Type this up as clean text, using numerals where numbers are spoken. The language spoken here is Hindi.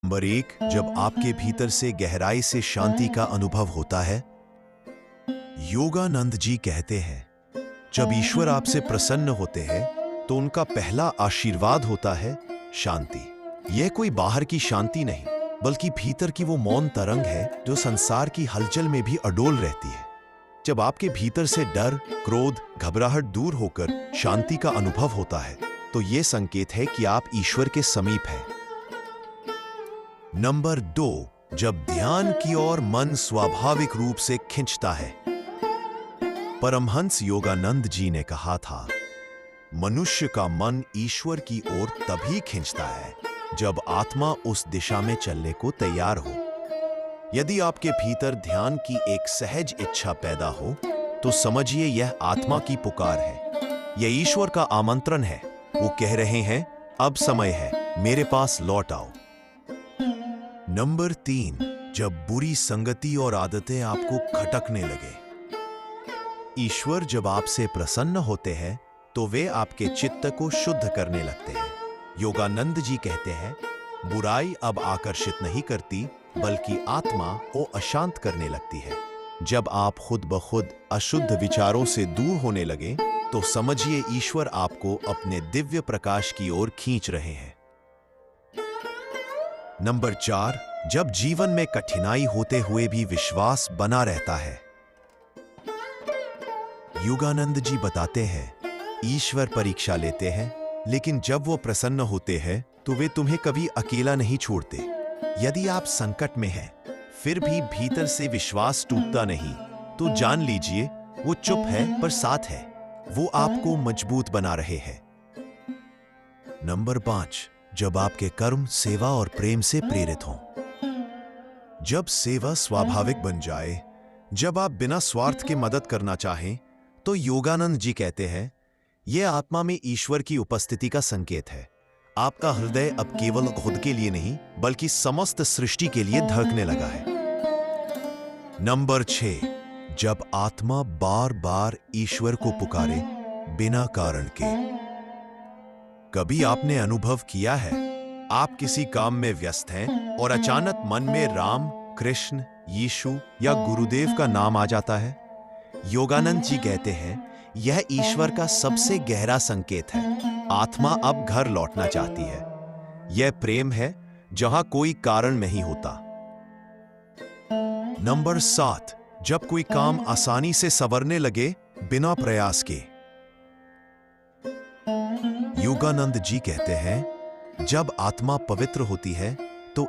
नंबर 1, जब आपके भीतर से गहराई से शांति का अनुभव होता है। योगानंद जी कहते हैं, जब ईश्वर आपसे प्रसन्न होते हैं तो उनका पहला आशीर्वाद होता है शांति। यह कोई बाहर की शांति नहीं, बल्कि भीतर की वो मौन तरंग है जो संसार की हलचल में भी अडोल रहती है। जब आपके भीतर से डर, क्रोध, घबराहट दूर होकर शांति का अनुभव होता है, तो यह संकेत है कि आप ईश्वर के समीप हैं। नंबर 2, जब ध्यान की ओर मन स्वाभाविक रूप से खिंचता है। परमहंस योगानंद जी ने कहा था, मनुष्य का मन ईश्वर की ओर तभी खिंचता है जब आत्मा उस दिशा में चलने को तैयार हो। यदि आपके भीतर ध्यान की एक सहज इच्छा पैदा हो, तो समझिए यह आत्मा की पुकार है। यह ईश्वर का आमंत्रण है। वो कह रहे हैं, अब समय है, मेरे पास लौट आओ। नंबर 3, जब बुरी संगति और आदतें आपको खटकने लगे। ईश्वर जब आपसे प्रसन्न होते हैं तो वे आपके चित्त को शुद्ध करने लगते हैं। योगानंद जी कहते हैं, बुराई अब आकर्षित नहीं करती, बल्कि आत्मा को अशांत करने लगती है। जब आप खुद ब खुद अशुद्ध विचारों से दूर होने लगे, तो समझिए ईश्वर आपको अपने दिव्य प्रकाश की ओर खींच रहे हैं। नंबर 4, जब जीवन में कठिनाई होते हुए भी विश्वास बना रहता है। योगानंद जी बताते हैं, ईश्वर परीक्षा लेते हैं, लेकिन जब वो प्रसन्न होते हैं तो वे तुम्हें कभी अकेला नहीं छोड़ते। यदि आप संकट में हैं, फिर भी भीतर से विश्वास टूटता नहीं, तो जान लीजिए वो चुप है पर साथ है। वो आपको मजबूत बना रहे हैं। नंबर 5, जब आपके कर्म सेवा और प्रेम से प्रेरित हों। जब सेवा स्वाभाविक बन जाए, जब आप बिना स्वार्थ के मदद करना चाहें, तो योगानंद जी कहते हैं, यह आत्मा में ईश्वर की उपस्थिति का संकेत है। आपका हृदय अब केवल खुद के लिए नहीं, बल्कि समस्त सृष्टि के लिए धड़कने लगा है। नंबर 6, जब आत्मा बार बार ईश्वर को पुकारे बिना कारण के। कभी आपने अनुभव किया है, आप किसी काम में व्यस्त हैं और अचानक मन में राम, कृष्ण, यीशु या गुरुदेव का नाम आ जाता है। योगानंद जी कहते हैं, यह ईश्वर का सबसे गहरा संकेत है। आत्मा अब घर लौटना चाहती है। यह प्रेम है जहां कोई कारण नहीं होता। नंबर 7, जब कोई काम आसानी से संवरने लगे बिना प्रयास के। योगानंद जी कहते हैं, जब आत्मा पवित्र होती है तो